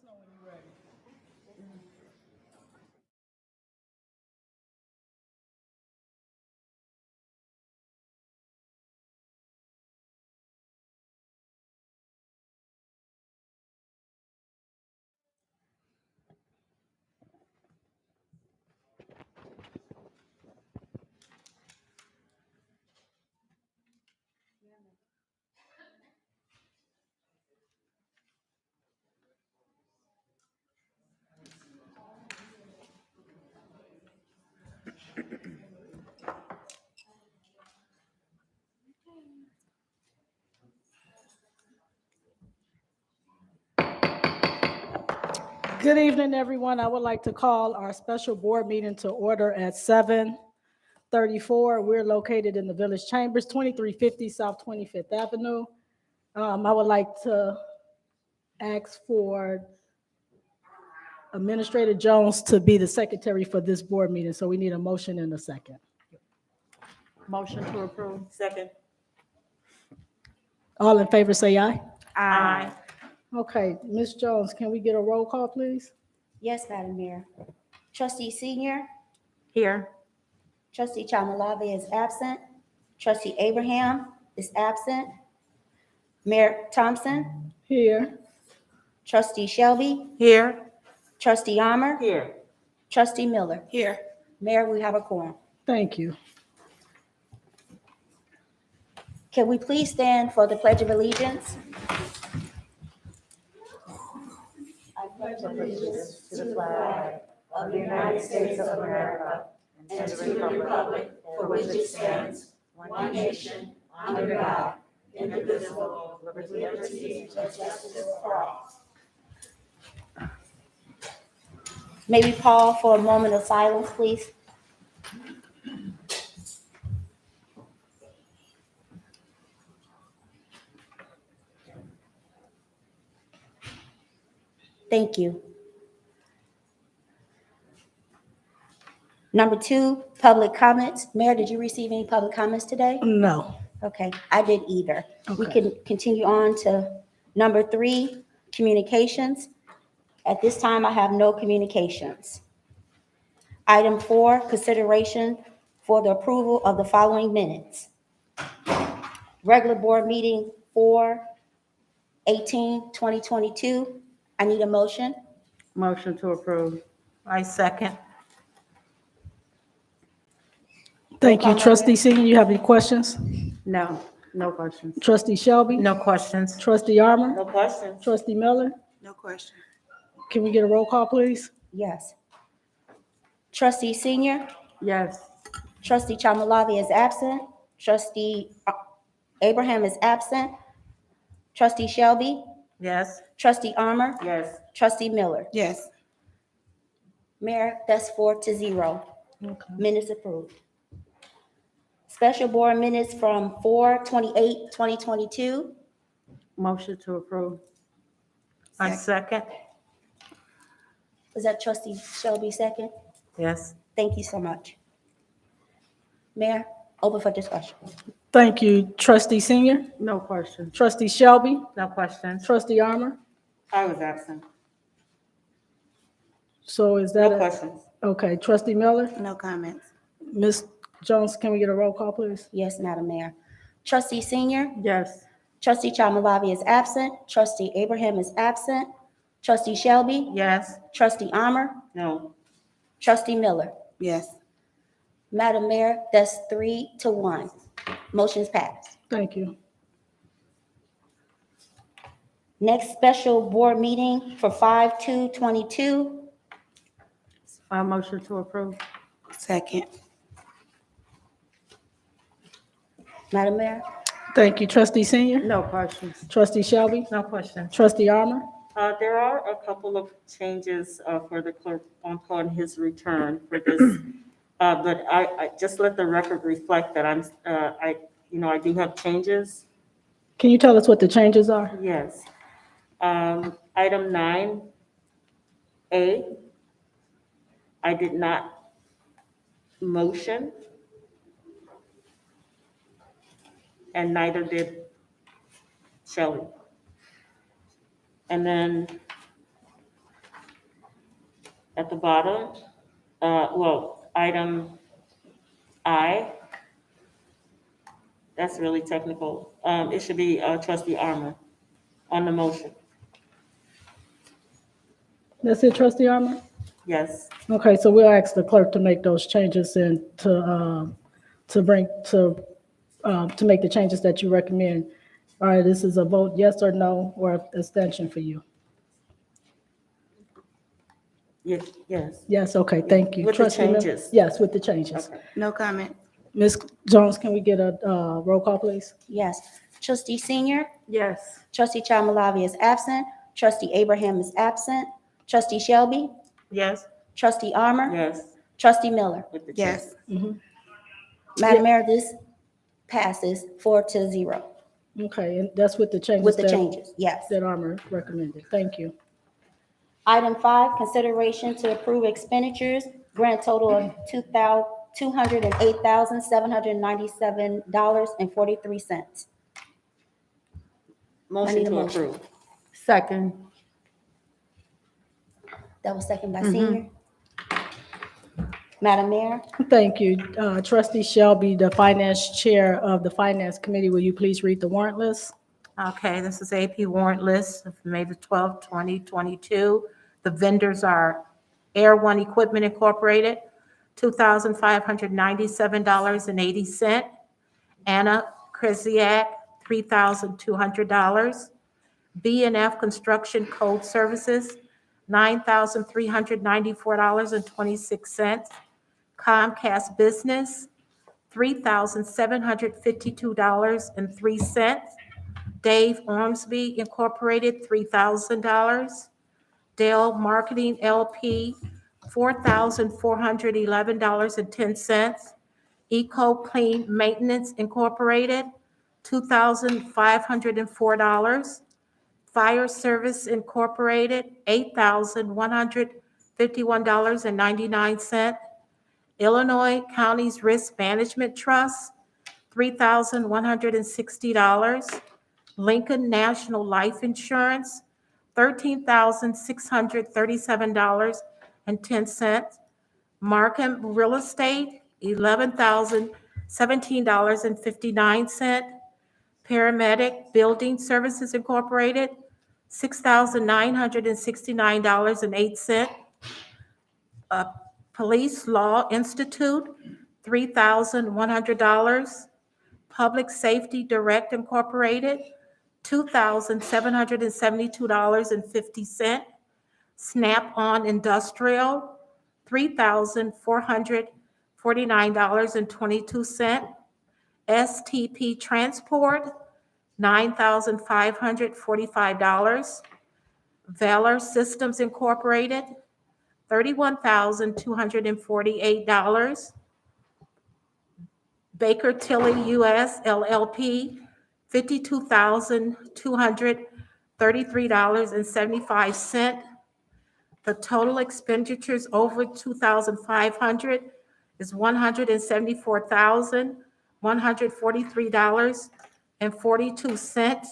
know when you're ready. Good evening, everyone. I would like to call our special board meeting to order at 7:34. We're located in the Village Chambers, 2350 South 25th Avenue. I would like to ask for Administrator Jones to be the secretary for this board meeting, so we need a motion in a second. Motion to approve. Second. All in favor, say aye. Aye. Okay, Ms. Jones, can we get a roll call, please? Yes, Madam Mayor. Trustee Senior, Here. Trustee Chamalave is absent. Trustee Abraham is absent. Mayor Thompson, Here. Trustee Shelby, Here. Trustee Armor, Here. Trustee Miller. Here. Mayor, we have a quorum. Thank you. Can we please stand for the Pledge of Allegiance? I pledge allegiance to the flag of the United States of America and to the republic for which it stands, one nation, under God, indivisible, with liberty and justice for all. May we pause for a moment of silence, please? Thank you. Number 2, public comments. Mayor, did you receive any public comments today? No. Okay, I did either. We Okay. can continue on to number 3, communications. At this time, I have no communications. Item 4, consideration for the approval of the following minutes. Regular board meeting 4/18/2022. I need a motion. Motion to approve. I second. Thank you. Trustee Senior, you have any questions? No, no questions. Trustee Shelby? No questions. Trustee Armor? No questions. Trustee Miller? No question. Can we get a roll call, please? Yes. Trustee Senior, Yes. Trustee Chamalave is absent. Trustee Abraham is absent. Trustee Shelby, Yes. Trustee Armor, Yes. Trustee Miller. Yes. Mayor, that's 4-0. Okay. Minutes approved. Special board minutes from 4/28/2022. Motion to approve. I second. Was that Trustee Shelby second? Yes. Thank you so much. Mayor, open for discussion. Thank you. Trustee Senior? No questions. Trustee Shelby? No questions. Trustee Armor? I was absent. So is that No a? questions. Okay. Trustee Miller? No comments. Ms. Jones, can we get a roll call, please? Yes, Madam Mayor. Trustee Senior, Yes. Trustee Chamalave is absent. Trustee Abraham is absent. Trustee Shelby, Yes. Trustee Armor, No. Trustee Miller. Yes. Madam Mayor, that's 3-1. Motion's passed. Thank you. Next special board meeting for 5/2/22. Motion to approve. Second. Madam Mayor, Thank you. Trustee Senior? No questions. Trustee Shelby? No questions. Trustee Armor? There are a couple of changes for the clerk upon his return for this. But I just let the record reflect that I do have changes. Can you tell us what the changes are? Yes. Item 9A, I did not motion. And neither did Shelley. And then At the bottom, item I, that's really technical. It should be trustee Armor on the motion. That's it, trustee Armor? Yes. Okay, so we'll ask the clerk to make those changes and to make the changes that you recommend. All right, this is a vote yes or no or abstention for you. Yes, yes. Yes, okay, thank you. With the Trustee Miller? changes. Yes, with the changes. Okay. No comment. Ms. Jones, can we get a roll call, please? Yes. Trustee Senior, Yes. trustee Chomalavi is absent. Trustee Abraham is absent. Trustee Shelby, Yes. trustee Armor, Yes, trustee Miller. with the Yes. changes. Madam Mayor, this passes 4-0 Okay, and that's with the changes with the that, changes, yes. that Armor recommended. Thank you. Item 5, consideration to approve expenditures, grand total of $208,797.43. Motion need a to motion. approve. Second. That was second by Senior. Madam Mayor, Thank you. Trustee Shelby, the Finance Chair of the Finance Committee, will you please read the warrant list? Okay, this is AP warrant list of May the 12th, 2022. The vendors are Air One Equipment Incorporated, $2,597.80. Anna Kresiak, $3,200. B&F Construction Code Services, $9,394.26. Comcast Business, $3,752.03. Dave Ormsby Incorporated, $3,000. Dell Marketing LP, $4,411.10. Eco Clean Maintenance Incorporated, $2,504. Fire Service Incorporated, $8,151.99. Illinois Counties Risk Management Trust, $3,160. Lincoln National Life Insurance, $13,637.10. Markham Real Estate, $11,017.59. Paramedic Building Services Incorporated, $6,969.08. Police Law Institute, $3,100. Public Safety Direct Incorporated, $2,772.50. Snap-on Industrial, $3,449.22. STP Transport, $9,545. Valor Systems Incorporated, $31,248. Baker Tilly US LLP, $52,233.75. The total expenditures over $2,500 is $174,143.42,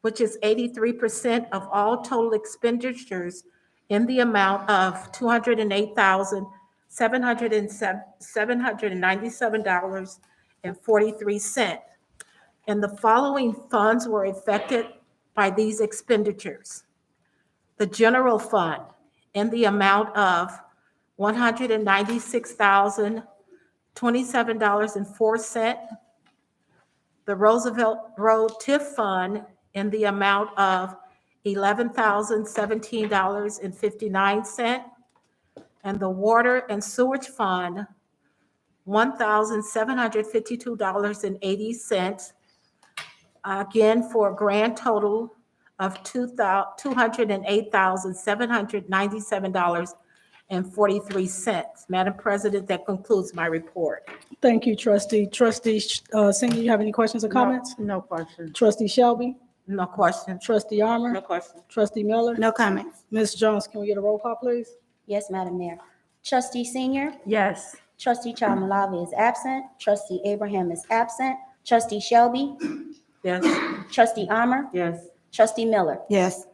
which is 83% of all total expenditures in the amount of $208,797.43. And the following funds were affected by these expenditures. The general fund in the amount of $196,027.04. The Roosevelt Road TIF Fund in the amount of $11,017.59. And the Water and Sewage Fund, $1,752.80. Again, for a grand total of $208,797.43. Madam President, that concludes my report. Thank you, trustee. Trustee Senior, you have any questions or comments? No question. Trustee Shelby? No question. Trustee Armor? No question. Trustee Miller? No comments. Ms. Jones, can we get a roll call, please? yes, Madam Mayor. Trustee Senior, Yes. trustee Chomalavi is absent. Trustee Abraham is absent. Trustee Shelby, Yes. trustee Armor, Yes, trustee Miller. Yes.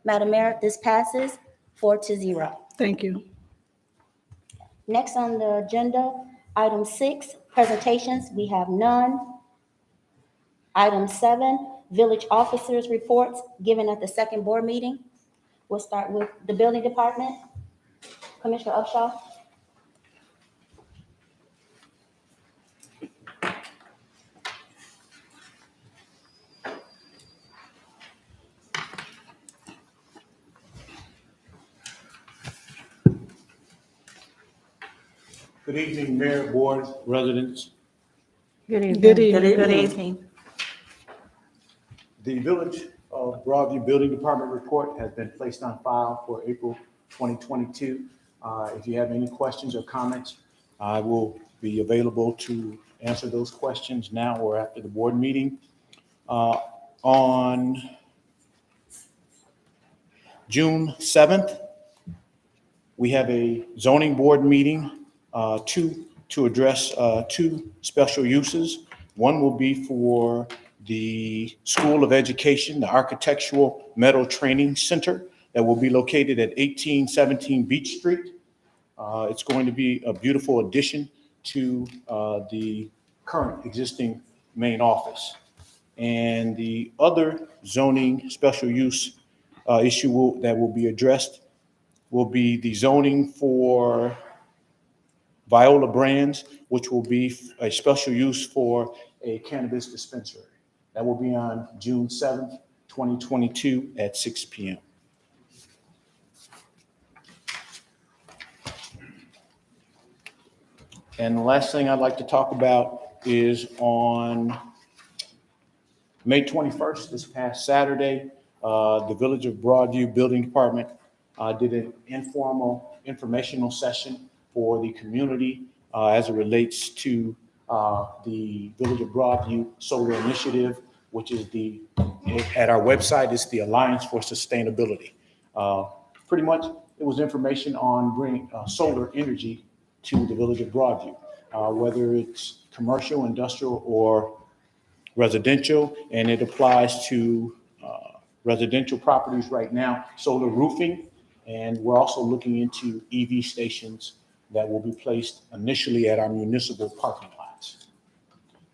Madam Mayor, this passes 4-0. Thank you. Next on the agenda, item 6, presentations, we have none. Item 7, village officers' reports given at the second board meeting. We'll start with the building department. Commissioner Upshaw. Good evening, Mayor, Board, residents. Good evening. Good evening. The Village of Broadview Building Department report has been placed on file for April 2022. If you have any questions or comments, I will be available to answer those questions now or after the board meeting. On June 7th, we have a zoning board meeting to address two special uses. One will be for the School of Education, the Architectural Metal Training Center that will be located at 1817 Beach Street. It's going to be a beautiful addition to the current existing main office. And the other zoning special use issue that will be addressed will be the zoning for Viola Brands, which will be a special use for a cannabis dispensary. That will be on June 7th, 2022 at 6 p.m. And the last thing I'd like to talk about is on May 21st, this past Saturday, the Village of Broadview Building Department did an informal informational session for the community as it relates to the Village of Broadview Solar Initiative, which is at our website, it's the Alliance for Sustainability. Pretty much, it was information on bringing solar energy to the Village of Broadview, whether it's commercial, industrial, or residential, and it applies to residential properties right now, solar roofing, and we're also looking into EV stations that will be placed initially at our municipal parking lots.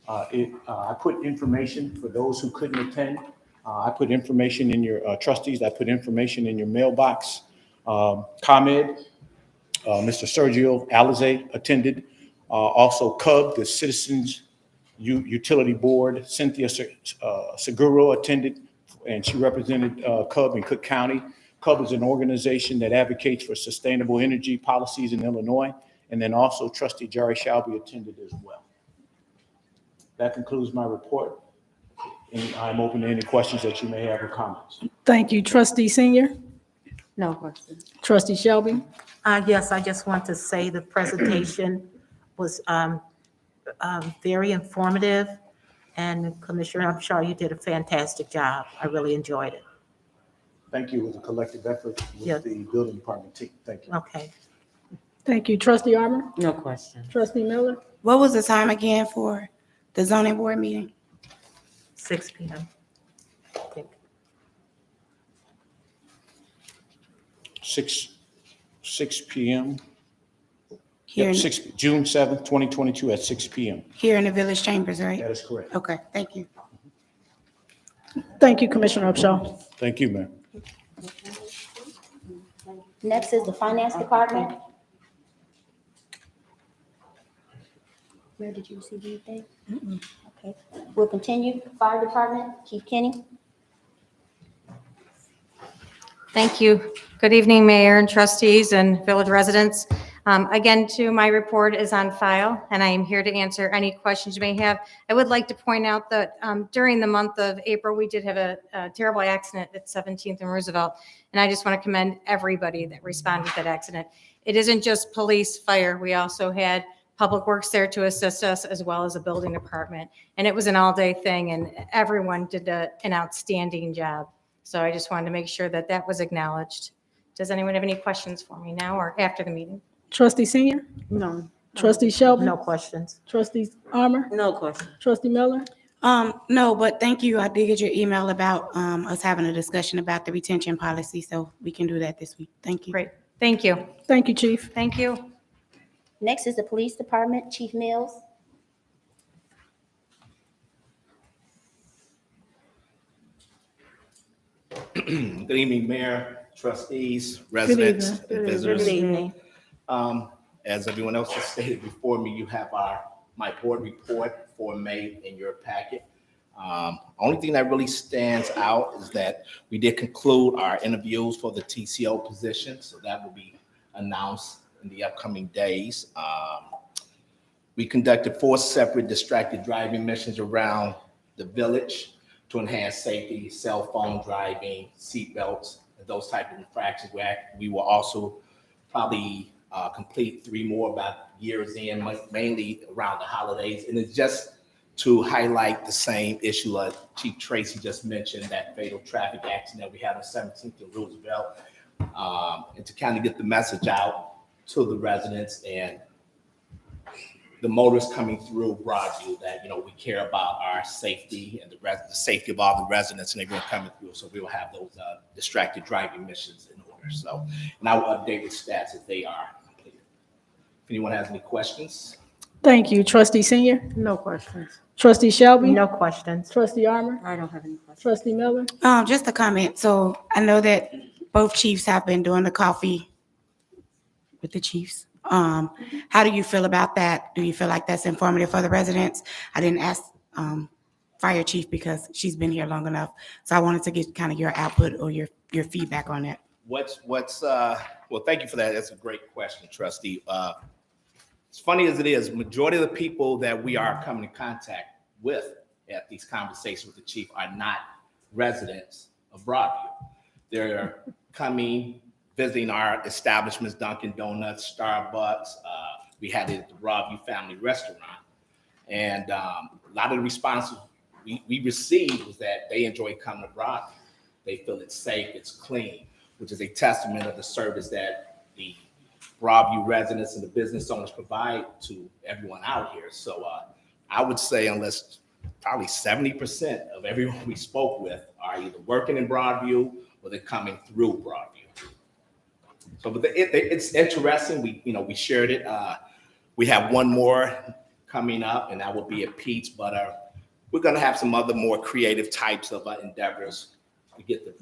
I put information for those who couldn't attend. I put information in your trustees. I put information in your mailbox. ComEd, Mr. Sergio Alize attended. Also CUB, the Citizens Utility Board, Cynthia Seguro attended, and she represented CUB in Cook County. CUB is an organization that advocates for sustainable energy policies in Illinois. And then also Trustee Jerry Shelby attended as well. That concludes my report. And I'm open to any questions that you may have or comments. Thank you. Trustee Senior, No question. trustee Shelby. Yes, I just want to say the presentation was very informative, and Commissioner Upshaw, you did a fantastic job. I really enjoyed it. Thank you. It was a collective effort Yes. with the building department team. Thank you. Okay. Thank you. Trustee Armour, No question. trustee Miller, What was the time again for the zoning board meeting? 6 p.m. I think. 6 p.m. Here, Yep, in- June 7th, 2022 at 6 p.m. here in the village chambers, right? That is correct. Okay, thank you. thank you, Commissioner Upshaw. Thank you, Mayor. Next is the finance department. Where did you receive anything? Okay, we'll continue. Fire department, Chief Kenny. Thank you. Good evening, Mayor and trustees and village residents. Again, too, my report is on file, and I am here to answer any questions you may have. I would like to point out that during the month of April, we did have a terrible accident at 17th and Roosevelt, and I just want to commend everybody that responded to that accident. It isn't just police, fire. We also had Public Works there to assist us, as well as a building department, and it was an all-day thing, and everyone did an outstanding job. So I just wanted to make sure that that was acknowledged. Does anyone have any questions for me now or after the meeting? Trustee Senior, No. trustee Shelby, No questions. trustee Armour, No question. trustee Miller. No, but thank you. I did get your email about us having a discussion about the retention policy, so we can do that this week. Thank you. Great. Thank you. Thank you, Chief. Thank you. Next is the Police Department, Chief Mills. Good evening, Mayor, trustees, residents, evening. and Good visitors. evening. As everyone else has stated before me, you have my board report for May in your packet. Only thing that really stands out is that we did conclude our interviews for the TCO position, so that will be announced in the upcoming days. We conducted 4 separate distracted driving missions around the village to enhance safety, cell phone driving, seat belts, and those type of infractions. We will also probably complete 3 more about years in, mainly around the holidays. And it's just to highlight the same issue Chief Tracy just mentioned, that fatal traffic accident that we had on 17th and Roosevelt, and to kind of get the message out to the residents and the motorists coming through Broadview that, we care about our safety and the safety of all the residents and everyone coming through. So we will have those distracted driving missions in order. So, and I will update with stats if they are completed. If anyone has any questions. Thank you. Trustee Senior? No questions. Trustee Shelby? No questions. Trustee Armor? I don't have any questions. Trustee Miller? Just a comment. So I know that both chiefs have been doing the coffee with the chiefs. How do you feel about that? Do you feel like that's informative for the residents? I didn't ask Fire Chief because she's been here long enough. So I wanted to get kind of your output or your feedback on that. Well, thank you for that. That's a great question, Trustee. As funny as it is, majority of the people that we are coming in contact with at these conversations with the chief are not residents of Broadview. They're coming, visiting our establishments, Dunkin' Donuts, Starbucks. We had it at the Broadview Family Restaurant. And a lot of the responses we received was that they enjoy coming to Broadview. They feel it's safe, it's clean, which is a testament of the service that the Broadview residents and the business owners provide to everyone out here. So I would say unless probably 70% of everyone we spoke with are either working in Broadview or they're coming through Broadview. So, but it's interesting. We shared it. We have one more coming up, and that will be at Pete's. But we're going to have some other more creative types of endeavors to get the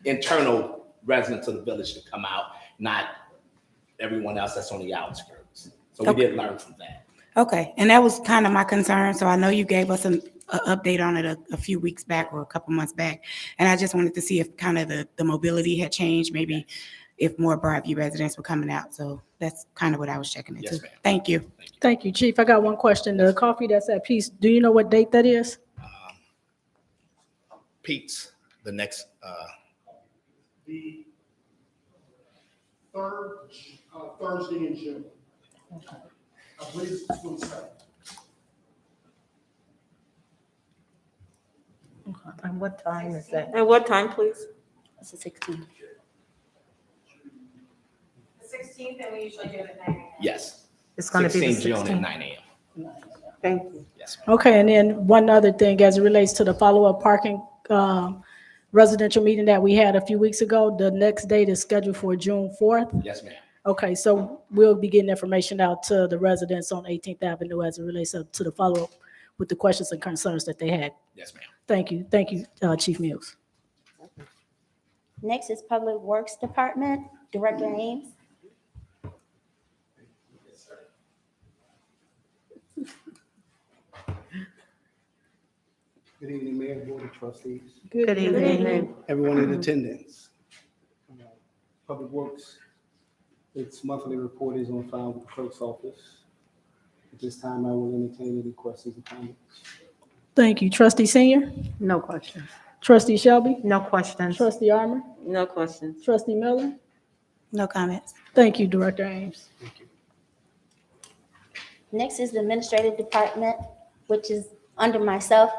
internal residents of the village to come out, not everyone else that's on the outskirts. So we did learn from that. Okay, and that was kind of my concern. So I know you gave us an update on it a few weeks back or a couple months back. And I just wanted to see if kind of the mobility had changed, maybe if more Broadview residents were coming out. So that's kind of what I was checking into. Yes, ma'am. Thank you. Thank you, Chief. I got one question. The coffee that's at Peace, do you know what date that is? Pete's, the next, The third Thursday in June. I believe it's the 22nd. And what time is that? At what time, please? It's the 16th. The 16th, and we usually do it at 9 a.m. yes. It's going to be the 16 June at 16th. 9 a.m. Thank you. Yes, ma'am. Okay, and then one other thing as it relates to the follow-up parking residential meeting that we had a few weeks ago, the next date is scheduled for June 4th. Yes, ma'am. Okay, so we'll be getting information out to the residents on 18th Avenue as it relates to the follow-up with the questions and concerns that they had. Yes, ma'am. Thank you, Chief Mills. Next is Public Works Department, Director Ames. Good evening, Mayor, Board of Trustees, Good evening. everyone in attendance. Public Works, its monthly report is on file with the clerk's office. At this time, I will entertain any questions or comments. Thank you. Trustee Senior? No questions. Trustee Shelby? No questions. Trustee Armor? No questions. Trustee Miller? No comments. Thank you, Director Ames. Next is the Administrative Department, which is under myself,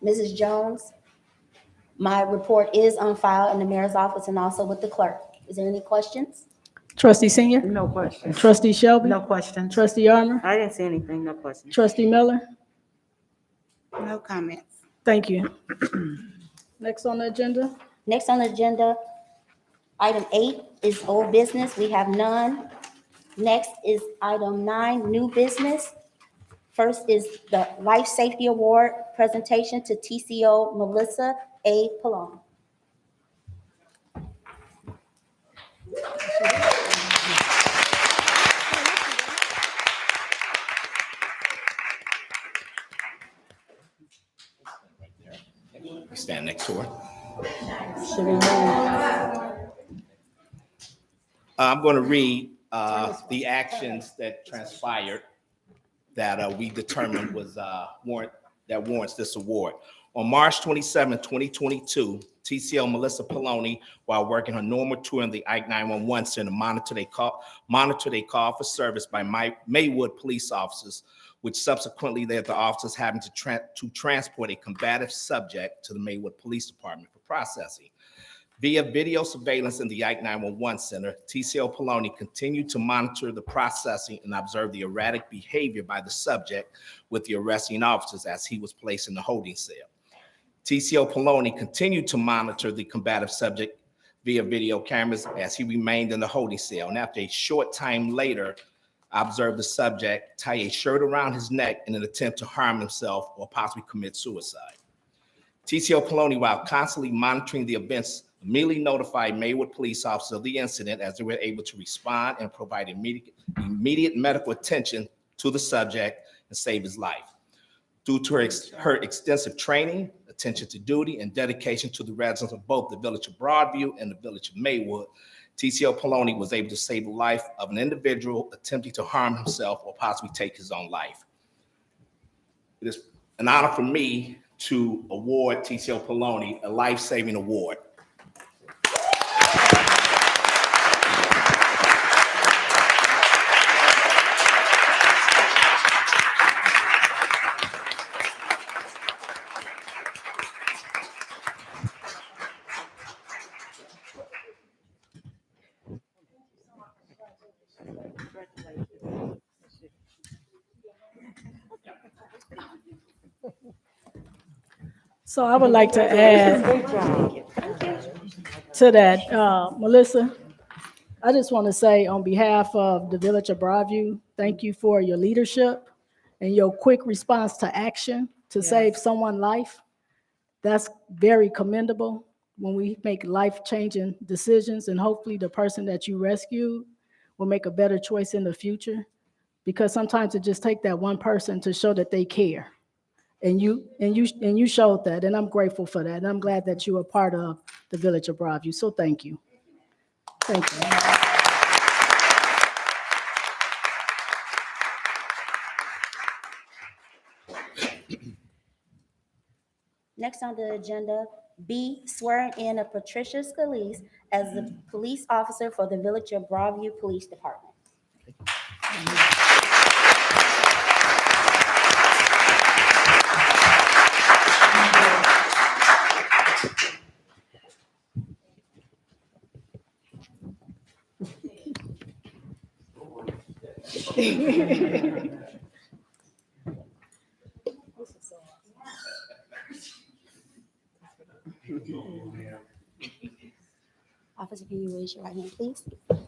Mrs. Jones. My report is on file in the mayor's office and also with the clerk. Is there any questions? Trustee Senior? No questions. Trustee Shelby? No questions. Trustee Armor? I didn't see anything, no questions. Trustee Miller? No comments. Thank you. Next on the agenda? Next on the agenda Item 8 is old business. We have none. Next is item 9, new business. First is the Life Safety Award presentation to TCO Melissa A. Palone. You stand next to her. I'm going to read the actions that transpired that we determined was warrants this award. On March 27, 2022, TCL Melissa Palone, while working her normal tour in the Ike 911 center, monitored a call for service by Maywood police officers, which subsequently led the officers having to transport a combative subject to the Maywood Police Department for processing. Via video surveillance in the Ike 911 center, TCL Palone continued to monitor the processing and observe the erratic behavior by the subject with the arresting officers as he was placed in the holding cell. TCL Palone continued to monitor the combative subject via video cameras as he remained in the holding cell. And after a short time later, I observed the subject tie a shirt around his neck in an attempt to harm himself or possibly commit suicide. TCL Palone, while constantly monitoring the events, immediately notified Maywood police officers of the incident as they were able to respond and provide immediate medical attention to the subject and save his life. Due to her extensive training, attention to duty, and dedication to the residents of both the village of Broadview and the village of Maywood, TCL Palone was able to save the life of an individual attempting to harm himself or possibly take his own life. It is an honor for me to award TCL Palone a life-saving award. So I would like to add to that, Melissa, I just want to say on behalf of the Village of Broadview, thank you for your leadership and your quick response to action to save someone's life. That's very commendable when we make life-changing decisions, and hopefully the person that you rescued will make a better choice in the future, because sometimes it just takes that one person to show that they care. And you showed that, and I'm grateful for that. And I'm glad that you are part of the Village of Broadview. So thank you. Thank you. Next on the agenda, B, swearing in of Patricia Scalise as the police officer for the Village of Broadview Police Department. Officer, can you raise your right hand, please?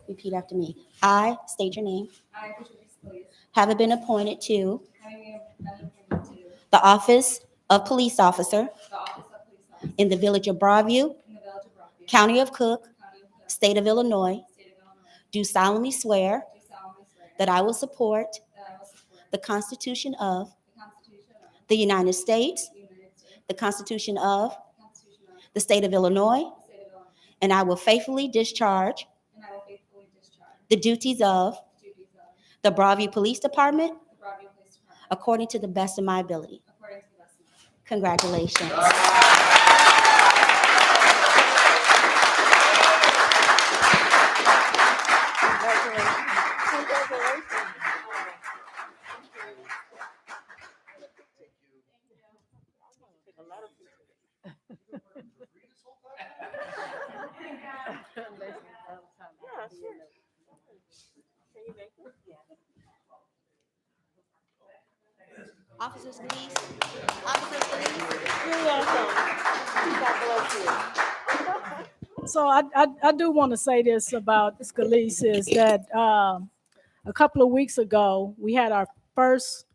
Repeat after me. I state your name. I, Patricia Scalise, Have been appointed to having been appointed to the office of police officer the office of police officer in the Village of Broadview, in the Village of Broadview, County of Cook, County of Cook, State of Illinois, State of Illinois, do solemnly swear do solemnly swear that I will support that I will support the Constitution of the Constitution of the United States, the United States, the Constitution of the Constitution of the State of Illinois, the State of Illinois, and I will faithfully discharge and I will faithfully discharge the duties of the duties of the Broadview Police Department the Broadview Police Department according to the best of my ability. according to the best of my ability. Congratulations. Officers, please. Officers, please. You're welcome. God bless you. So I do want to say this about Scalise is that a couple of weeks ago, we had our first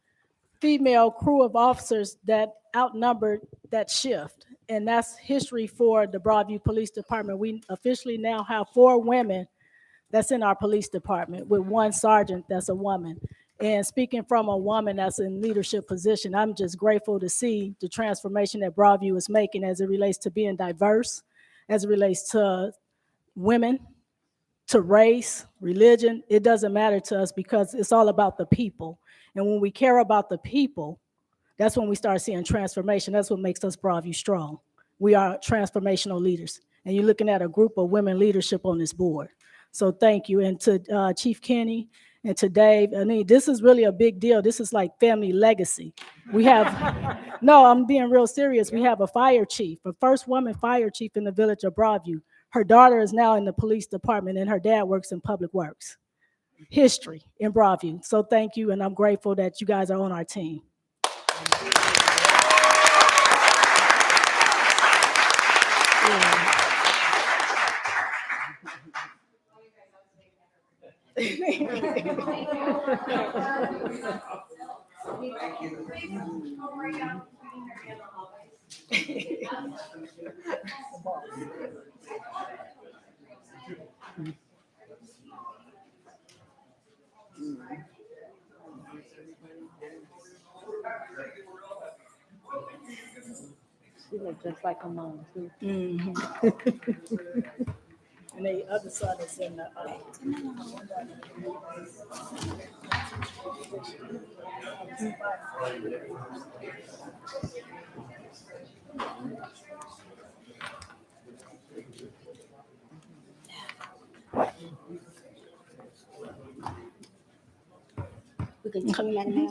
female crew of officers that outnumbered that shift. And that's history for the Broadview Police Department. We officially now have 4 women that's in our police department with 1 sergeant that's a woman. And speaking from a woman that's in leadership position, I'm just grateful to see the transformation that Broadview is making as it relates to being diverse, as it relates to women, to race, religion. It doesn't matter to us because it's all about the people. And when we care about the people, that's when we start seeing transformation. That's what makes us Broadview strong. We are transformational leaders. And you're looking at a group of women leadership on this board. So thank you. And to Chief Kenny and to Dave, I mean, this is really a big deal. This is like family legacy. We have, no, I'm being real serious. We have a fire chief, a first woman fire chief in the village of Broadview. Her daughter is now in the police department and her dad works in public works. History in Broadview. So thank you. And I'm grateful that you guys are on our team. She looked just like a mom, too. And the other son is in the. We continue, Madam Mayor?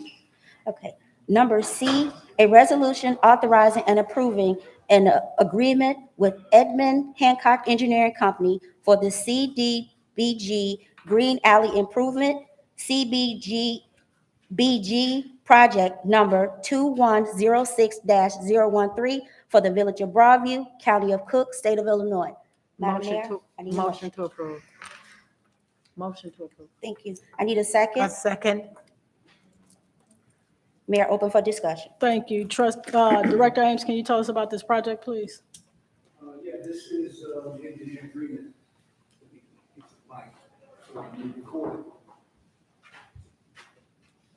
Okay. Number C, a resolution authorizing and approving an agreement with Edmund Hancock Engineering Company for the CDBG Green Alley Improvement, CBGBG project number 2106-013 for the Village of Broadview, County of Cook, State of Illinois. Madam Motion Mayor, to, I need a motion to approve. Motion to approve. Thank you. I need a A second. second. Mayor, open for discussion. Thank you. Director Ames, can you tell us about this project, please? Yeah, this is the engineering agreement.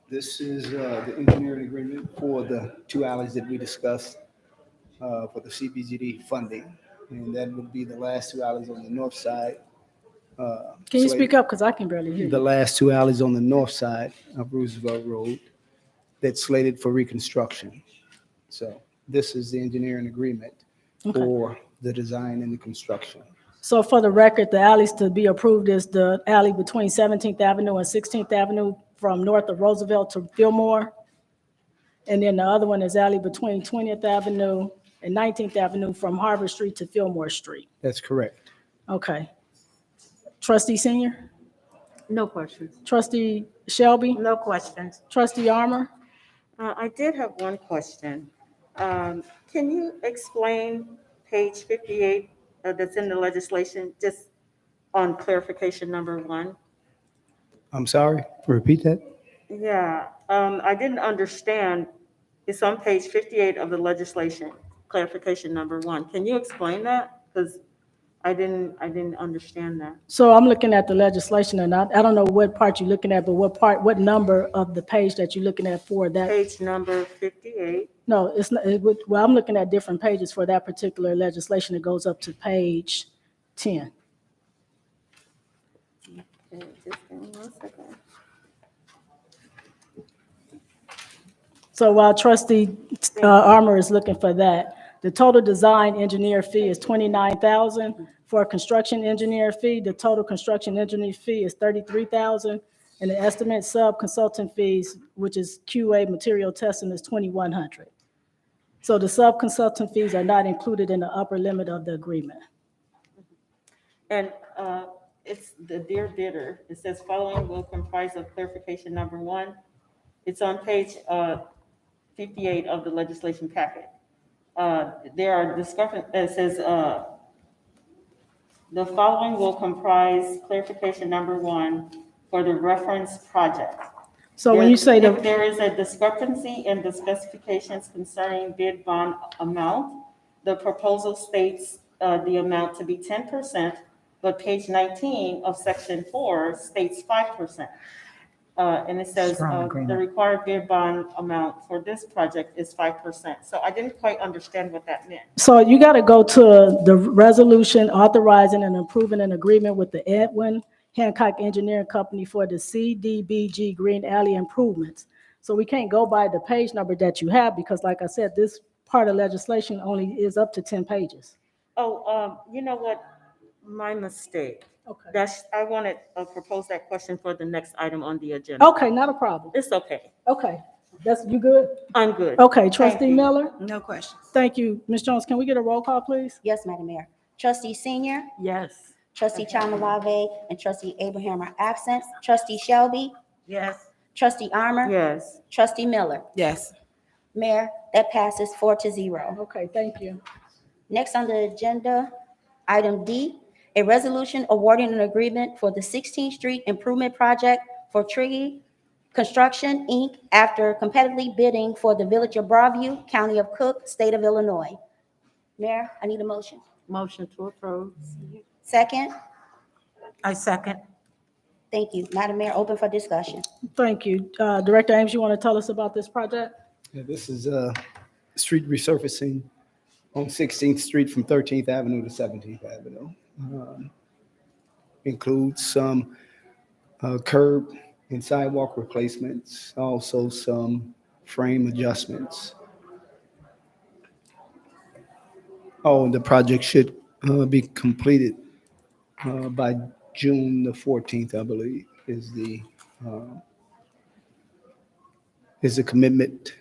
This is the engineering agreement for the 2 alleys that we discussed for the CBGD funding. And that would be the last 2 alleys on the north side. Can you speak up, because I can barely hear The you. last 2 alleys on the north side of Roosevelt Road that's slated for reconstruction. So this is the engineering agreement for the design and the construction. So for the record, the alleys to be approved is the alley between 17th Avenue and 16th Avenue from north of Roosevelt to Fillmore. And then the other one is alley between 20th Avenue and 19th Avenue from Harvard Street to Fillmore Street. That's correct. Okay. Trustee Senior? No questions. Trustee Shelby? No questions. Trustee Armor? I did have one question. Can you explain page 58 that's in the legislation, just on clarification number 1? I'm sorry, repeat that? Yeah, I didn't understand. It's on page 58 of the legislation, clarification number 1. Can you explain that? Because I didn't understand that. So I'm looking at the legislation, and I don't know what part you're looking at, but what number of the page that you're looking at for that? Page number 58. No, it's not, well, I'm looking at different pages for that particular legislation. It goes up to page 10. Okay, just give me 1 second. So while Trustee Armor is looking for that, the total design engineer fee is $29,000. For a construction engineer fee, the total construction engineer fee is $33,000. And the estimate sub-consultant fees, which is QA material testing, is $2,100. So the sub-consultant fees are not included in the upper limit of the agreement. And it's the dear bidder. It says following will comprise of clarification number 1. It's on page 58 of the legislation packet. There are discrepancies. It says The following will comprise clarification number 1 for the reference project. So when you say If the, there is a discrepancy in the specifications concerning bid bond amount, the proposal states the amount to be 10%, but page 19 of section 4 states 5%. And it says the required bid bond amount for this project is 5%. So I didn't quite understand what that meant. so you got to go to the resolution authorizing and approving an agreement with the Edwin Hancock Engineering Company for the CDBG Green Alley improvements. So we can't go by the page number that you have because like I said, this part of legislation only is up to 10 pages. Oh, you know what? My mistake. Okay. I wanted to propose that question for the next item on the agenda. Okay, not a problem. It's okay. Okay, you good? I'm good. Okay, Thank trustee you. Miller? No questions. Thank you. Ms. Jones, can we get a roll call, please? Yes, Madam Mayor. Trustee Senior, Yes. trustee Chamalave, and trustee Abraham are absent. Trustee Shelby, Yes. trustee Armor, Yes. trustee Miller. Yes. Mayor, that passes 4-0. Okay, thank you. Next on the agenda, item D, a resolution awarding an agreement for the 16th Street Improvement Project for Triggy Construction, Inc., after competitively bidding for the Village of Broadview, County of Cook, State of Illinois. Mayor, I need a motion. Motion to approve. Second? I second. Thank you. Madam Mayor, open for discussion. Thank you. Director Ames, you want to tell us about this project? Yeah, this is street resurfacing on 16th Street from 13th Avenue to 17th Avenue. Includes some curb and sidewalk replacements, also some frame adjustments. Oh, and the project should be completed by June the 14th, I believe, is the commitment.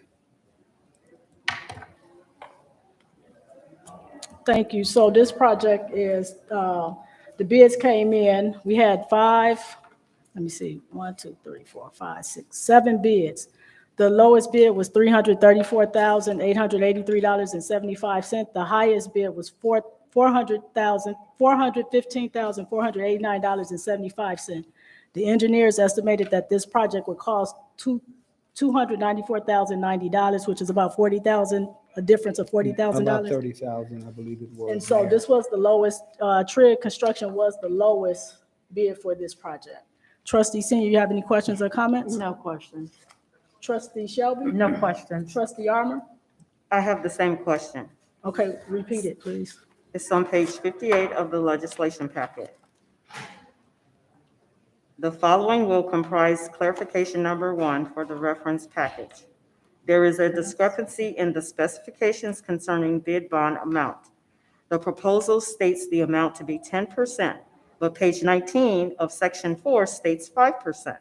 Thank you. So this project is, the bids came in, we had 7 bids. The lowest bid was $334,883.75. The highest bid was $415,489.75. The engineers estimated that this project would cost $294,090, which is about $40,000, a difference of $40,000. About 30,000, I believe it was. And so this was the lowest, Trigg Construction was the lowest bid for this project. Trustee Senior, you have any questions or comments? No questions. Trustee Shelby? No questions. Trustee Armor? I have the same question. Okay, repeat it, please. It's on page 58 of the legislation packet. The following will comprise clarification number 1 for the reference package. There is a discrepancy in the specifications concerning bid bond amount. The proposal states the amount to be 10%, but page 19 of section 4 states 5%.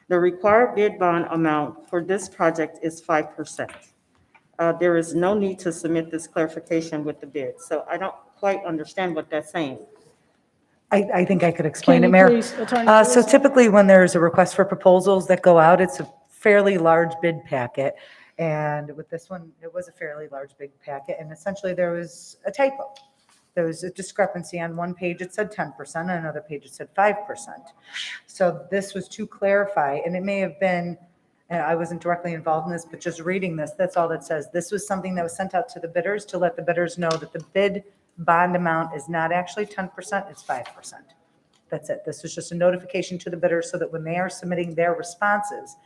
The required bid bond amount for this project is 5%. There is no need to submit this clarification with the bid, so I don't quite understand what that's saying. I think I could explain Can it, you Mayor. please, Attorney So Lewis? typically, when there's a request for proposals that go out, it's a fairly large bid packet. And with this one, it was a fairly large bid packet, and essentially there was a typo. There was a discrepancy. On one page, it said 10%, on another page, it said 5%. So this was to clarify, and it may have been, and I wasn't directly involved in this, but just reading this, that's all it says. This was something that was sent out to the bidders to let the bidders know that the bid bond amount is not actually 10%, it's 5%. That's it. This was just a notification to the bidders so that when they are submitting their responses,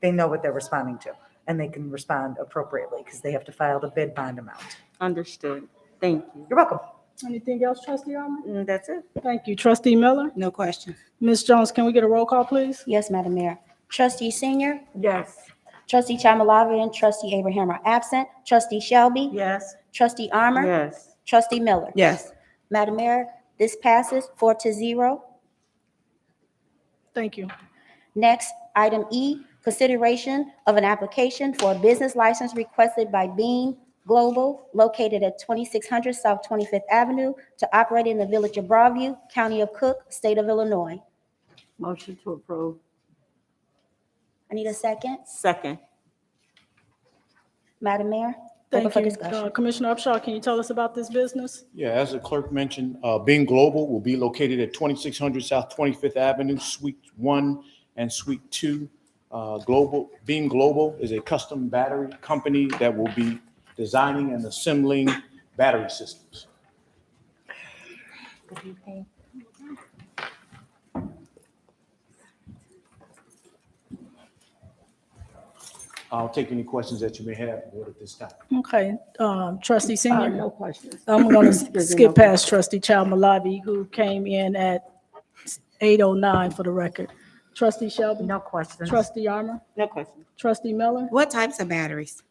they know what they're responding to, and they can respond appropriately because they have to file the bid bond amount. Understood. Thank you. You're welcome. Anything else, Trustee Armor? That's it. Thank you. Trustee Miller? No question. Ms. Jones, can we get a roll call, please? Yes, Madam Mayor. Trustee Senior, Yes. trustee Chamalave, and trustee Abraham are absent. Trustee Shelby, Yes. trustee Armor, Yes. trustee Miller. Yes. Madam Mayor, this passes 4-0. Thank you. Next, item E, consideration of an application for a business license requested by Beam Global located at 2600 South 25th Avenue to operate in the Village of Broadview, County of Cook, State of Illinois. Motion to approve. I need a second. Second. Madam Mayor, Thank for you. discussion. Commissioner Upshaw, can you tell us about this business? Yeah, as the clerk mentioned, Being Global will be located at 2600 South 25th Avenue, Suite 1 and Suite 2. Being Global is a custom battery company that will be designing and assembling battery systems. I'll take any questions that you may have Board, at this time. Okay, trustee senior? No questions. I'm going to skip past trustee Malavi, who came in at 8:09 for the record. Trustee Shelby? No questions. Trustee Armor? No question. Trustee Miller? What types of batteries?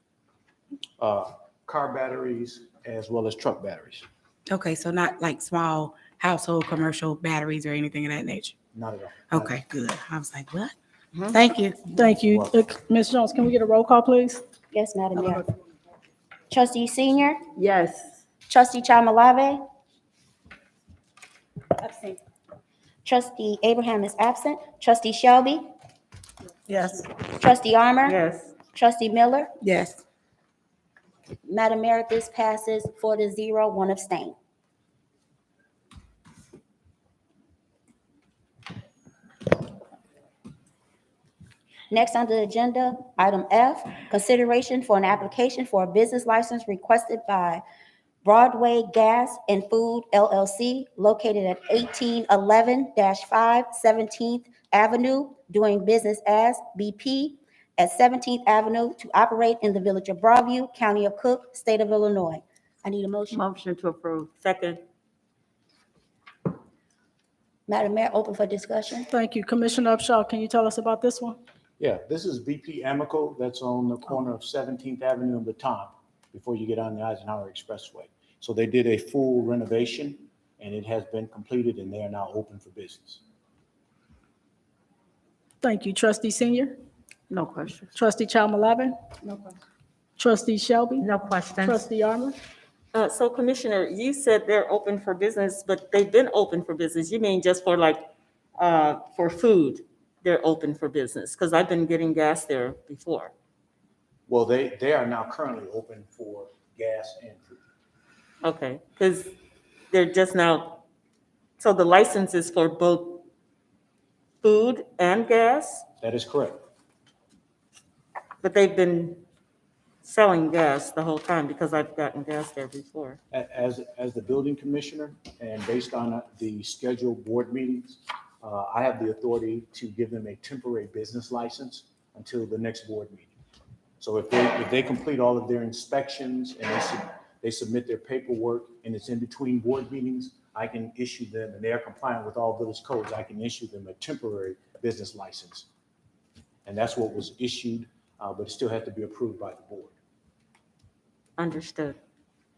Car batteries as well as truck batteries. Okay, so not like small household commercial batteries or anything of that nature? Not at all. Okay, good. I was like, what? Thank you. Thank you. Ms. Jones, can we get a roll call, please? Yes, Madam Mayor. Trustee Senior? Yes. Trustee Malave? Absent. Trustee Abraham is absent. Trustee Shelby? Yes. Trustee Armor? Yes. Trustee Miller? Yes. Madam Mayor, this passes 4-0, one abstain. Next on the agenda, item F, consideration for an application for a business license requested by Broadway Gas and Food LLC located at 1811-5 17th Avenue, doing business as BP at 17th Avenue to operate in the village of Broadview, County of Cook, State of Illinois. I need a motion. Motion to approve. Second. Madam Mayor, open for discussion. Thank you. Commissioner Upshaw, can you tell us about this one? Yeah, this is BP Amico that's on the corner of 17th Avenue and Baton before you get on the Eisenhower Expressway. So they did a full renovation and it has been completed and they are now open for business. Thank you. Trustee Senior? No question. Trustee Malave? No question. Trustee Shelby? No questions. Trustee Armor? So Commissioner, you said they're open for business, but they've been open for business. You mean just for like, for food, they're open for business? Because I've been getting gas there before. Well, they are now currently open for gas and food. Okay, because they're just now, so the license is for both food and gas, That is correct. but they've been selling gas the whole time because I've gotten gas there before. As the building commissioner and based on the scheduled board meetings, I have the authority to give them a temporary business license until the next board meeting. So if they complete all of their inspections and they submit their paperwork and it's in between board meetings, I can issue them, and they are compliant with all village codes, I can issue them a temporary business license. And that's what was issued, but it still had to be approved by the board. Understood.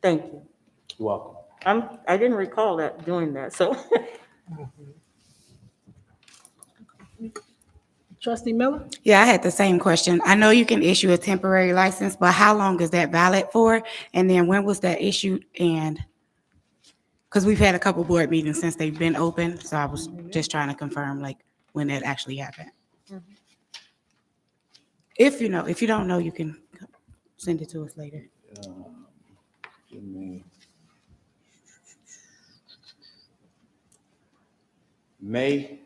Thank you. You're welcome. I didn't recall that, doing that, so. Trustee Miller? Yeah, I had the same question. I know you can issue a temporary license, but how long is that valid for? And then when was that issued? And because we've had a couple board meetings since they've been open, so I was just trying to confirm like when that actually happened. If you know, if you don't know, you can send it to us later. Give me May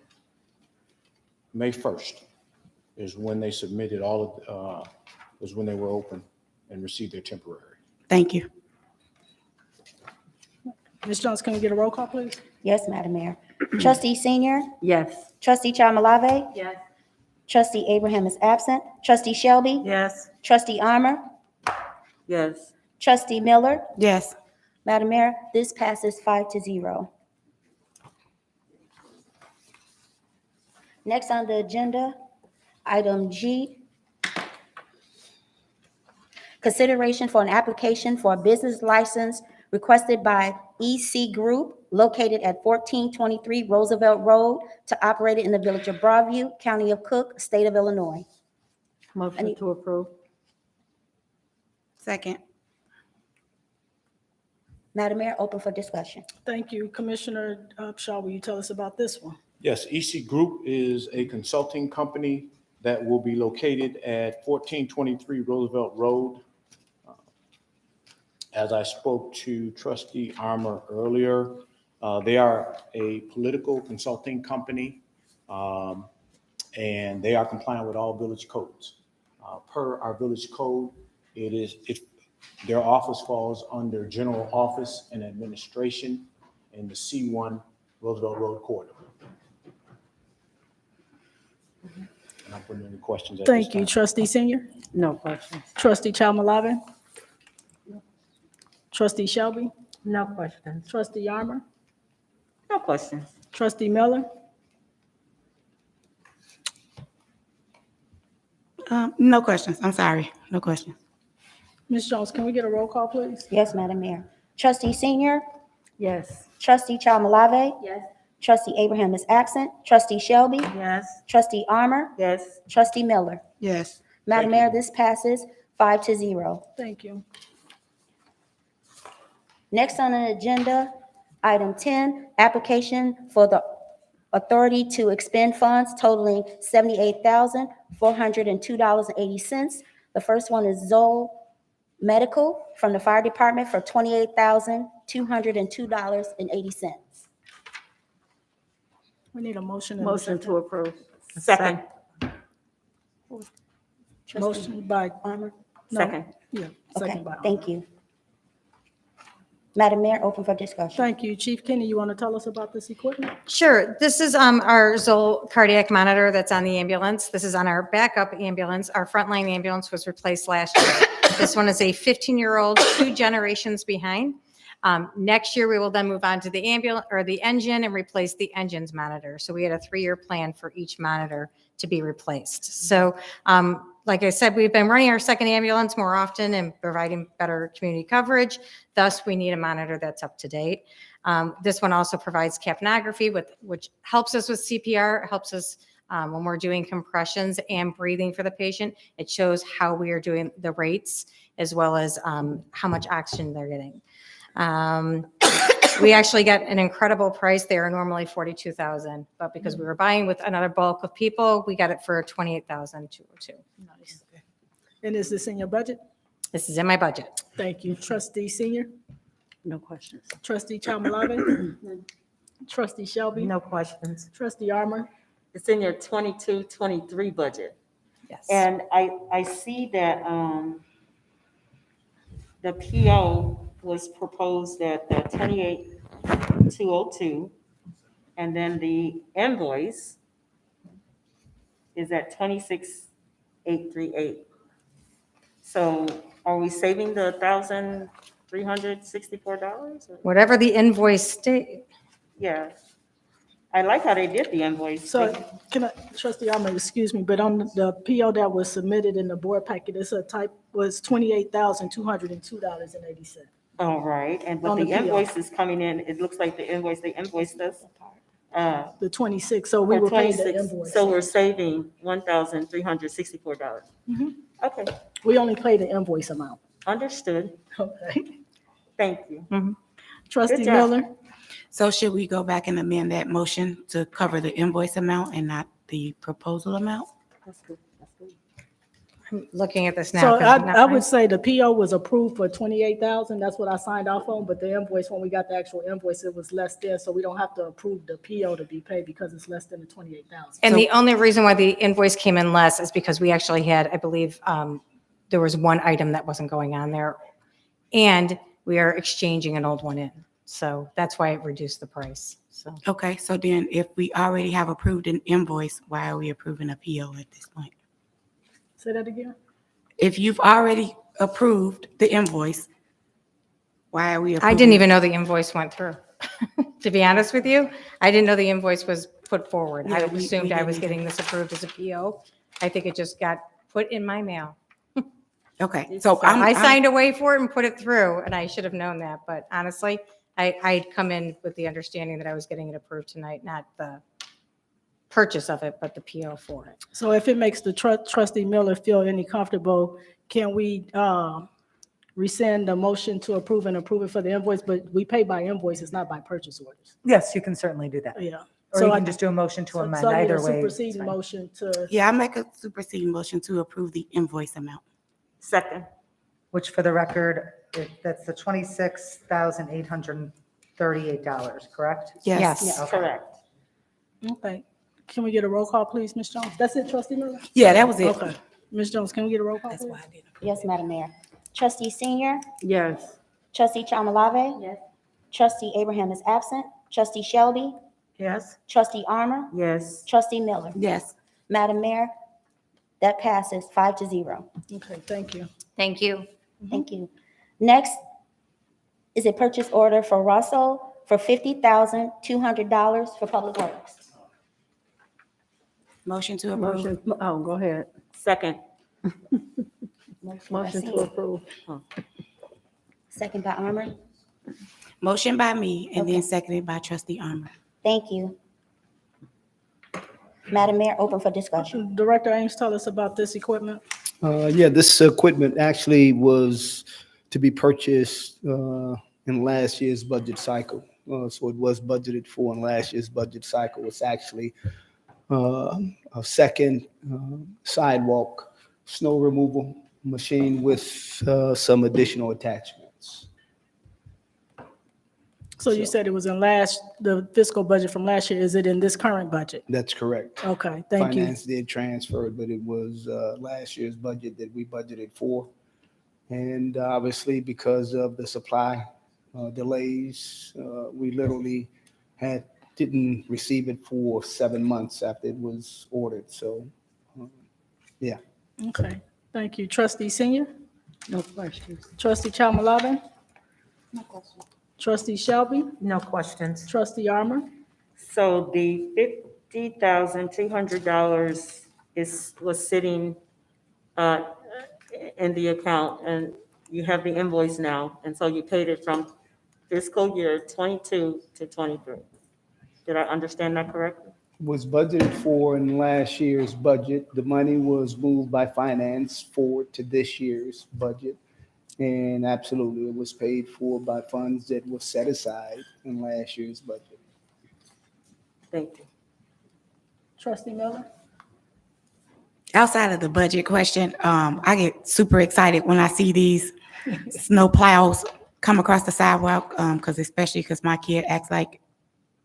1st is when they submitted all of, was when they were open and received their temporary. Thank you. Ms. Jones, can we get a roll call, please? Yes, Madam Mayor. Trustee Senior? Yes. Trustee Malave? Yes. Trustee Abraham is absent. Trustee Shelby? Yes. Trustee Armor? Yes. Trustee Miller? Yes. Madam Mayor, this passes 5-0. Next on the agenda, item G, consideration for an application for a business license requested by EC Group located at 1423 Roosevelt Road to operate in the village of Broadview, County of Cook, State of Illinois. Motion to approve. Second. Madam Mayor, open for discussion. Thank you. Commissioner Upshaw, will you tell us about this one? Yes, EC Group is a consulting company that will be located at 1423 Roosevelt Road. As I spoke to trustee Armour earlier, they are a political consulting company, and they are compliant with all village codes. Per our village code, their office falls under general office and administration in the C1 Roosevelt Road corridor. And I'm putting any questions at this Thank you. time. Trustee Senior? No questions. Trustee Chalmalabi? Trustee Shelby? No questions. Trustee Armour? No questions. Trustee Miller? No questions. I'm sorry. No questions. Ms. Jones, can we get a roll call, please? Yes, Madam Mayor. Trustee Senior? Yes. Trustee Chalmalave? Yes. Trustee Abraham is absent. Trustee Shelby? Yes. Trustee Armour? Yes. Trustee Miller? Yes. Madam Thank you. Mayor, this passes 5-0. Thank you. Next on the agenda, item 10, application for the authority to expend funds totaling $78,402.80. The first one is Zoll Medical from the Fire Department for $28,202.80. We need a motion. and a Motion second. to approve. Second. Motion by, Armour? no, Second. yeah, Okay, second by. Armour. thank you. Madam Mayor, open for discussion. Thank you. Chief Kenny, you want to tell us about this equipment? Sure. This is our Zoll cardiac monitor that's on the ambulance. This is on our backup ambulance. Our frontline ambulance was replaced last year. This one is a 15-year-old, 2 generations behind. Next year, we will then move on to the ambulance or the engine and replace the engine's monitor. So we had a 3-year plan for each monitor to be replaced. So like I said, we've been running our second ambulance more often and providing better community coverage. Thus, we need a monitor that's up to date. This one also provides capnography, which helps us with CPR, helps us when we're doing compressions and breathing for the patient. It shows how we are doing the rates as well as how much oxygen they're getting. We actually got an incredible price. They are normally $42,000, but because we were buying with another bulk of people, we got it for $28,202. Nice. And is this in your budget? This is in my budget. Thank you. Trustee Senior? No questions. Trustee Chalmalabi? Trustee Shelby? No questions. Trustee Armour? It's in your 22-23 budget. Yes. And I see that the PO was proposed at the 28,202, and then the invoice is at 26,838. So are we saving the $1,364? Whatever the invoice state, Yeah. I like how they did the invoice. So can I, Trustee Armour, excuse me, but on the PO that was submitted in the board packet, it's a type, was $28,202.80. All right, and but On the the PO. invoice is coming in, it looks like the invoice, they invoiced us. The 26, so we For were paying the 26, invoice. so we're saving $1,364. Mhm. Okay, We only pay the invoice amount. understood. Okay. Thank you. Trustee Good job. Miller? So should we go back and amend that motion to cover the invoice amount and not the proposal amount? That's good. That's good. I'm looking at this now. So 'cause I'm not I right. would say the PO was approved for 28,000. That's what I signed off on, but the invoice, when we got the actual invoice, it was less than, so we don't have to approve the PO to be paid because it's less than the 28,000. And the only reason why the invoice came in less is because we actually had, I believe, there was one item that wasn't going on there. And we are exchanging an old one in. So that's why it reduced the price. So Okay, so then if we already have approved an invoice, why are we approving a PO at this point? Say that again? If you've already approved the invoice, why are we approving? I didn't even know the invoice went through. To be honest with you, I didn't know the invoice was put forward. I Yeah, we assumed I was didn't either. getting this approved as a PO. I think it just got put in my mail. Okay, so I signed away for it and put it through, and I should have known that. But honestly, I'd come in with the understanding that I was getting it approved tonight, not the purchase of it, but the PO for it. So if it makes the trustee Miller feel any comfortable, can we rescind the motion to approve and approve it for the invoice? But we pay by invoices, not by purchase orders. Yes, you can certainly do that. Yeah. Or So you I- can just do a motion to so- amend. so I need a Either way. it's superseding fine. motion to, Yeah, I make a superseding motion to approve the invoice amount. Second. Which for the record That's the $26,838, correct? Yes. Okay. Correct. Okay. Can we get a roll call, please, Ms. Jones? That's it, trustee Miller? Yeah, that was it. Okay. Ms. Jones, can we get a roll call, That's please? why I didn't. Yes, Madam Mayor. Trustee Senior, Yes. Trustee Chamalave. Yes. Trustee Abraham is absent. Trustee Shelby, Yes. Trustee Armor, Yes. Trustee Miller. Yes. Madam Mayor, that passes 5-0. Okay, thank you. Thank you. Thank you. Next is a purchase order for Russell for $50,200 for Public Works. Motion to approve. Oh, go ahead. Second. Motion to approve. Second by Armor. Motion by me and Okay. then seconded by trustee Armor. Thank you. Madam Mayor, open for discussion. Director Ames, tell us about this equipment. Yeah, this equipment actually was to be purchased in last year's budget cycle. So it was budgeted for in last year's budget cycle. It's actually a second sidewalk snow removal machine with some additional attachments. So you said it was in the fiscal budget from last year. Is it in this current budget? That's correct. Okay, thank you. Finance did transfer it, but it was last year's budget that we budgeted for. And obviously, because of the supply delays, we literally didn't receive it for 7 months after it was ordered. So, yeah. Okay, thank you. Trustee Senior? No questions. Trustee Chamalave? No question. Trustee Shelby? No questions. Trustee Armor? So the $50,200 was sitting in the account, and you have the invoice now, and so you paid it from fiscal year 22 to 23. Did I understand that correctly? Was budgeted for in last year's budget. The money was moved by finance forward to this year's budget. And absolutely, it was paid for by funds that were set aside in last year's budget. Thank you. Trustee Miller? Outside of the budget question, I get super excited when I see these snow plows come across the sidewalk, especially because my kid acts like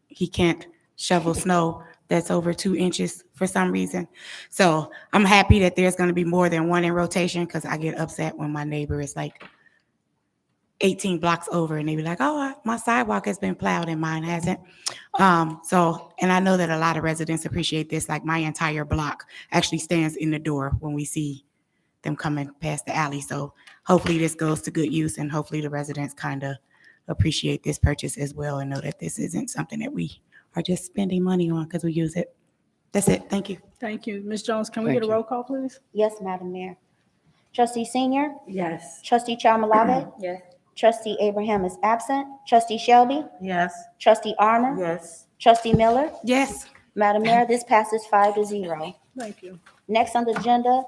he can't shovel snow that's over 2 inches for some reason. So I'm happy that there's going to be more than one in rotation, because I get upset when my neighbor is like 18 blocks over and they be like, oh, my sidewalk has been plowed and mine hasn't. And I know that a lot of residents appreciate this. Like my entire block actually stands in the door when we see them coming past the alley. So hopefully this goes to good use, and hopefully the residents kind of appreciate this purchase as well and know that this isn't something that we are just spending money on because we use it. That's it. Thank you. Thank you. Ms. Jones, can we Thank get a you. roll call, please? Yes, Madam Mayor. Trustee Senior, Yes. Trustee Chamalave. Yes. Trustee Abraham is absent. Trustee Shelby, Yes. Trustee Armor, Yes. Trustee Miller. Yes. Madam Mayor, this passes 5-0. Thank you. Next on the agenda,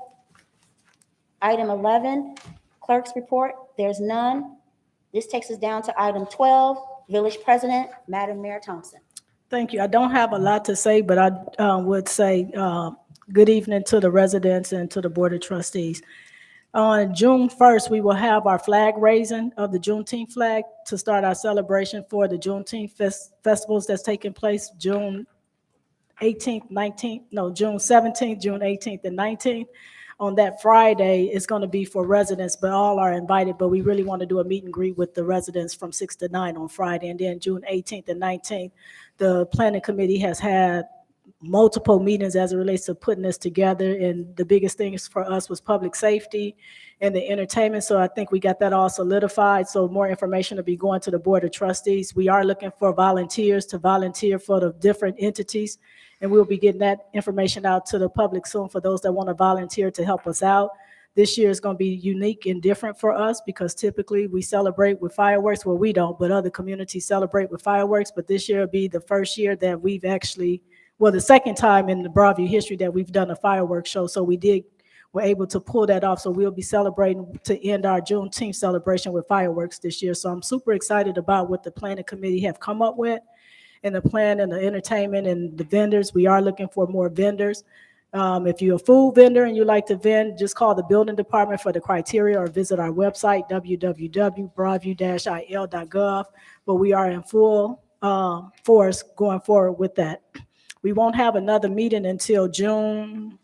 item 11, clerk's report. There's none. This takes us down to item 12, village president, Madam Mayor Thompson. Thank you. I don't have a lot to say, but I would say good evening to the residents and to the Board of Trustees. On June 1st, we will have our flag raising of the Juneteenth flag to start our celebration for the Juneteenth festivals that's taking place June 18th, 19th, no, June 17th, June 18th, and 19th. On that Friday, it's going to be for residents, but all are invited, but we really want to do a meet and greet with the residents from 6 to 9 on Friday. And then June 18th and 19th, the planning committee has had multiple meetings as it relates to putting this together. And the biggest things for us was public safety and the entertainment. So I think we got that all solidified. So more information will be going to the Board of Trustees. We are looking for volunteers to volunteer for the different entities. And we'll be getting that information out to the public soon for those that want to volunteer to help us out. This year is going to be unique and different for us because typically we celebrate with fireworks. Well, we don't, but other communities celebrate with fireworks. But this year will be the first year that we've actually, well, the second time in the Broadview history that we've done a fireworks show. So we're able to pull that off. So we'll be celebrating to end our Juneteenth celebration with fireworks this year. So I'm super excited about what the planning committee have come up with and the plan and the entertainment and the vendors. We are looking for more vendors If you're a food vendor and you like to vend, just call the building department for the criteria or visit our website, www.broadview-il.gov. But we are in full force going forward with that. We won't have another meeting until June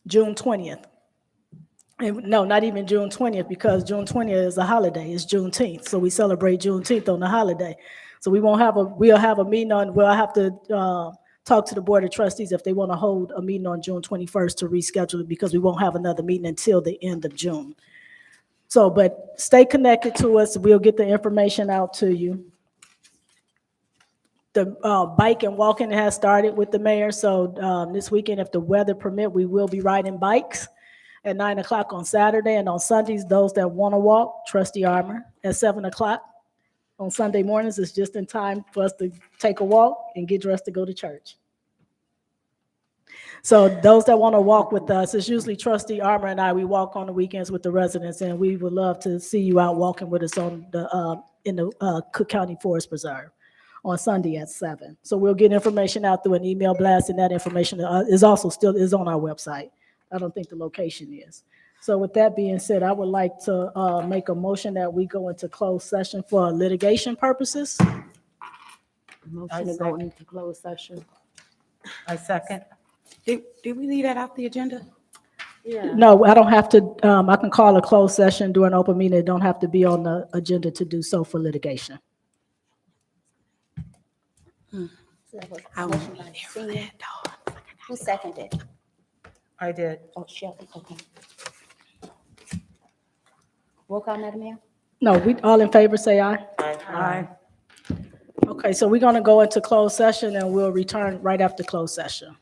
20th. And no, not even June 20th, because June 20th is a holiday, it's Juneteenth, so we celebrate Juneteenth on the holiday. So we'll have a meeting on, we'll have to talk to the Board of Trustees if they want to hold a meeting on June 21st to reschedule it, because we won't have another meeting until the end of June. So, but stay connected to us, we'll get the information out to you. The bike and walking has started with the mayor, so this weekend, if the weather permit, we will be riding bikes at 9 o'clock on Saturday, and on Sundays, those that want to walk, Trustee Armor, at 7 o'clock. On Sunday mornings, it's just in time for us to take a walk and get dressed to go to church. So those that want to walk with us, it's usually Trustee Armor and I, we walk on the weekends with the residents, and we would love to see you out walking with us on the, in the Cook County Forest Preserve on Sunday at 7. So we'll get information out through an email blast, and that information is also still is on our website. I don't think the location is. So with that being said, I would like to make a motion that we go into closed session for litigation purposes. Motion to go into closed session. I second. Did we leave that off the agenda? No, I don't have to, I can call a closed session during open meeting. It don't have to be on the agenda to do so for litigation. So that was I motion won't be by there for Senior. that, dog. Who seconded? I did. Oh, Shelby, okay. Roll call, Madam Mayor? No, we, all in favor, say aye. Aye. Okay, so we're gonna go into closed session and we'll return right after closed session.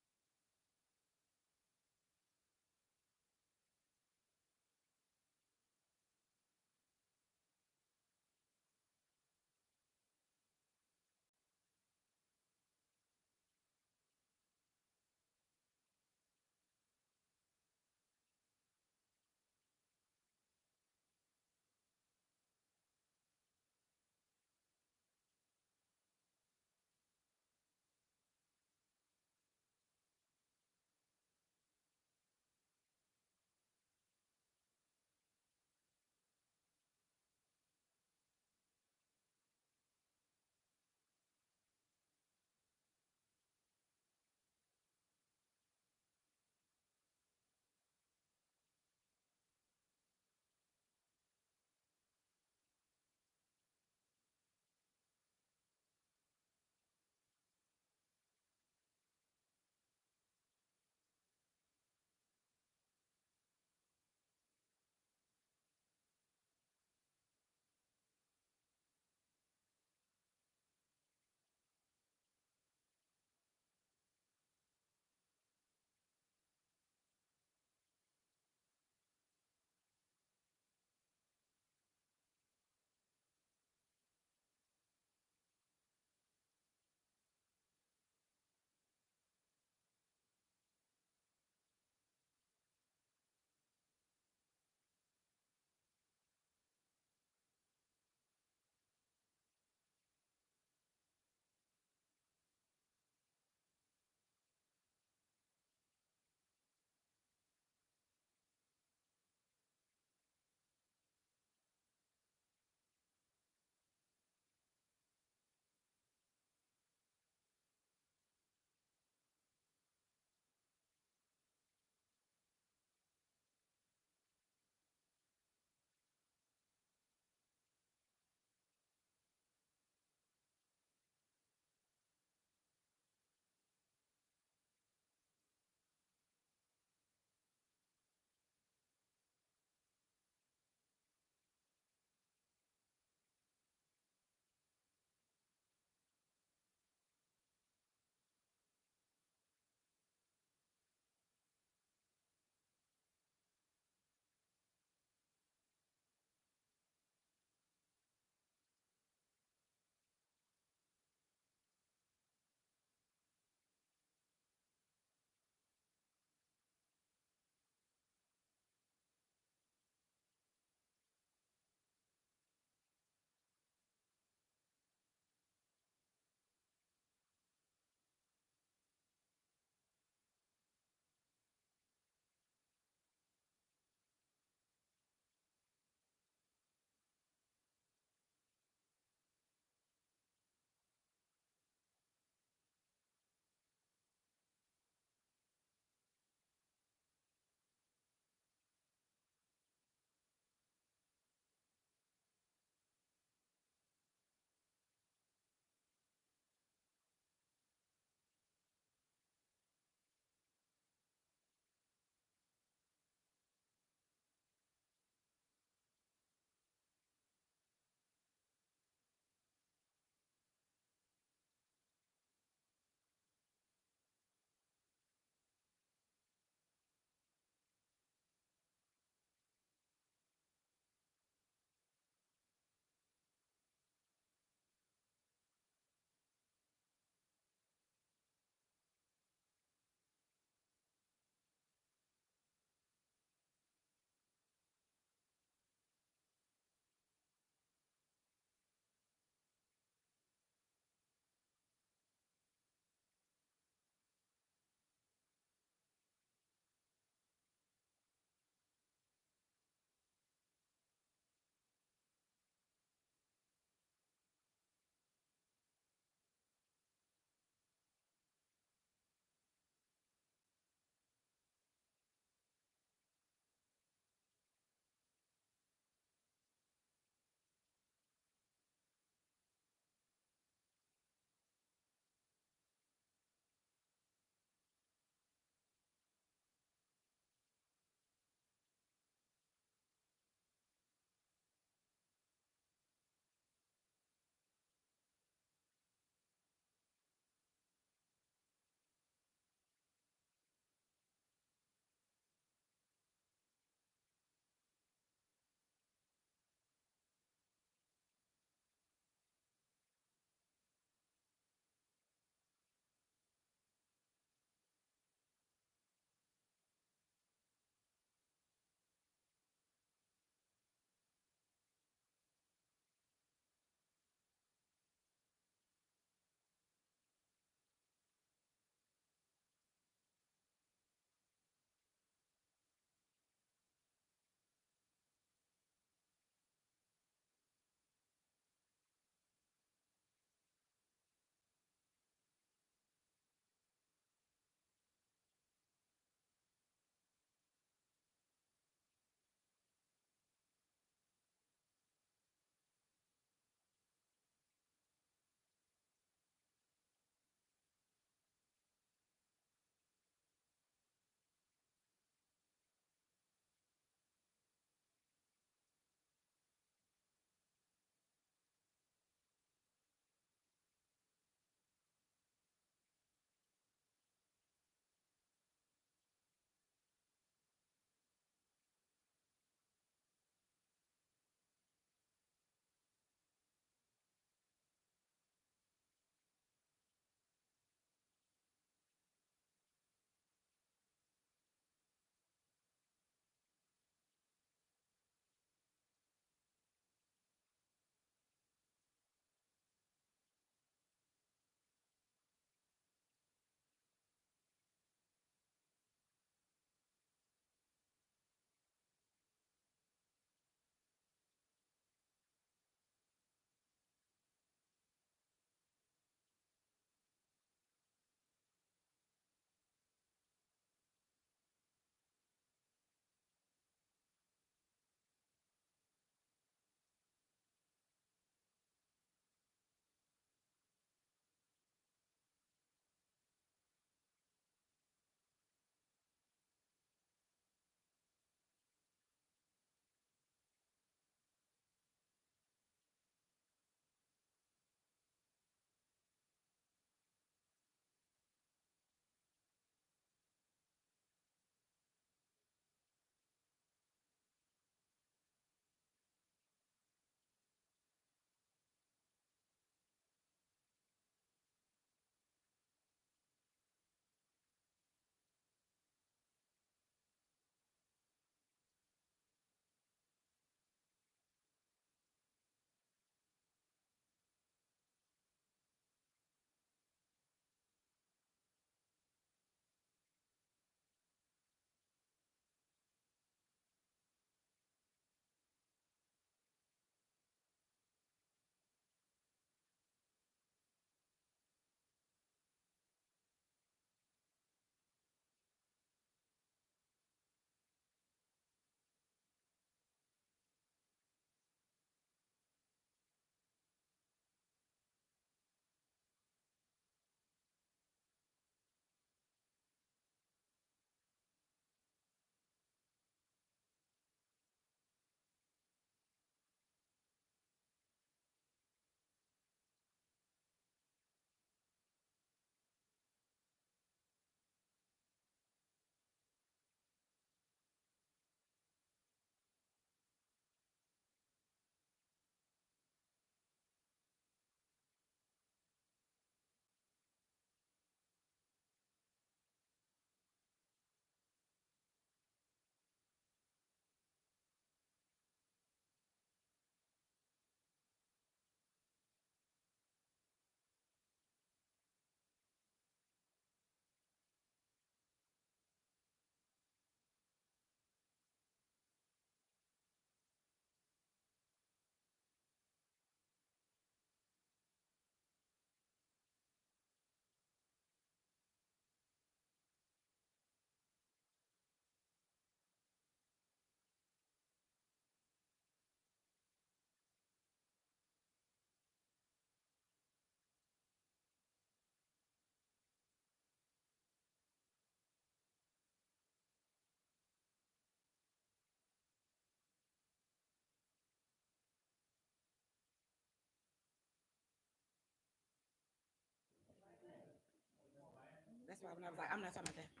That's why when I was like, I'm not talking about that.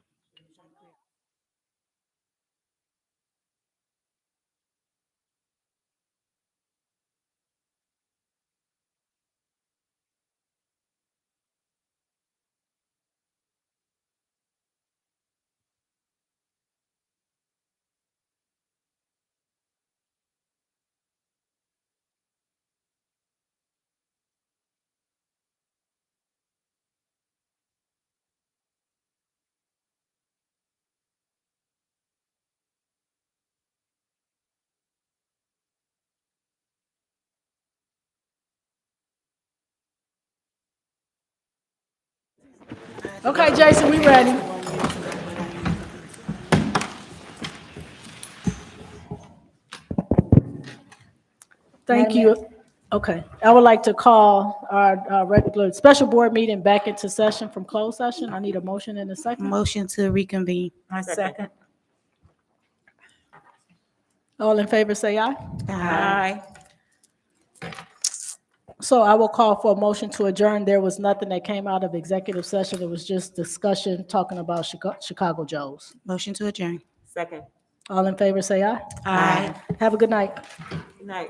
Okay, Jason, we ready. Thank Madam you. Okay, I would like to call our regular special board meeting back into session from closed session. I need a motion in a second. Motion to reconvene. I second. All in favor, say aye. Aye. So I will call for a motion to adjourn. There was nothing that came out of executive session. It was just discussion talking about Chicago Joes. Motion to adjourn. Second. All in favor, say aye. Aye. Have a good night. Good night.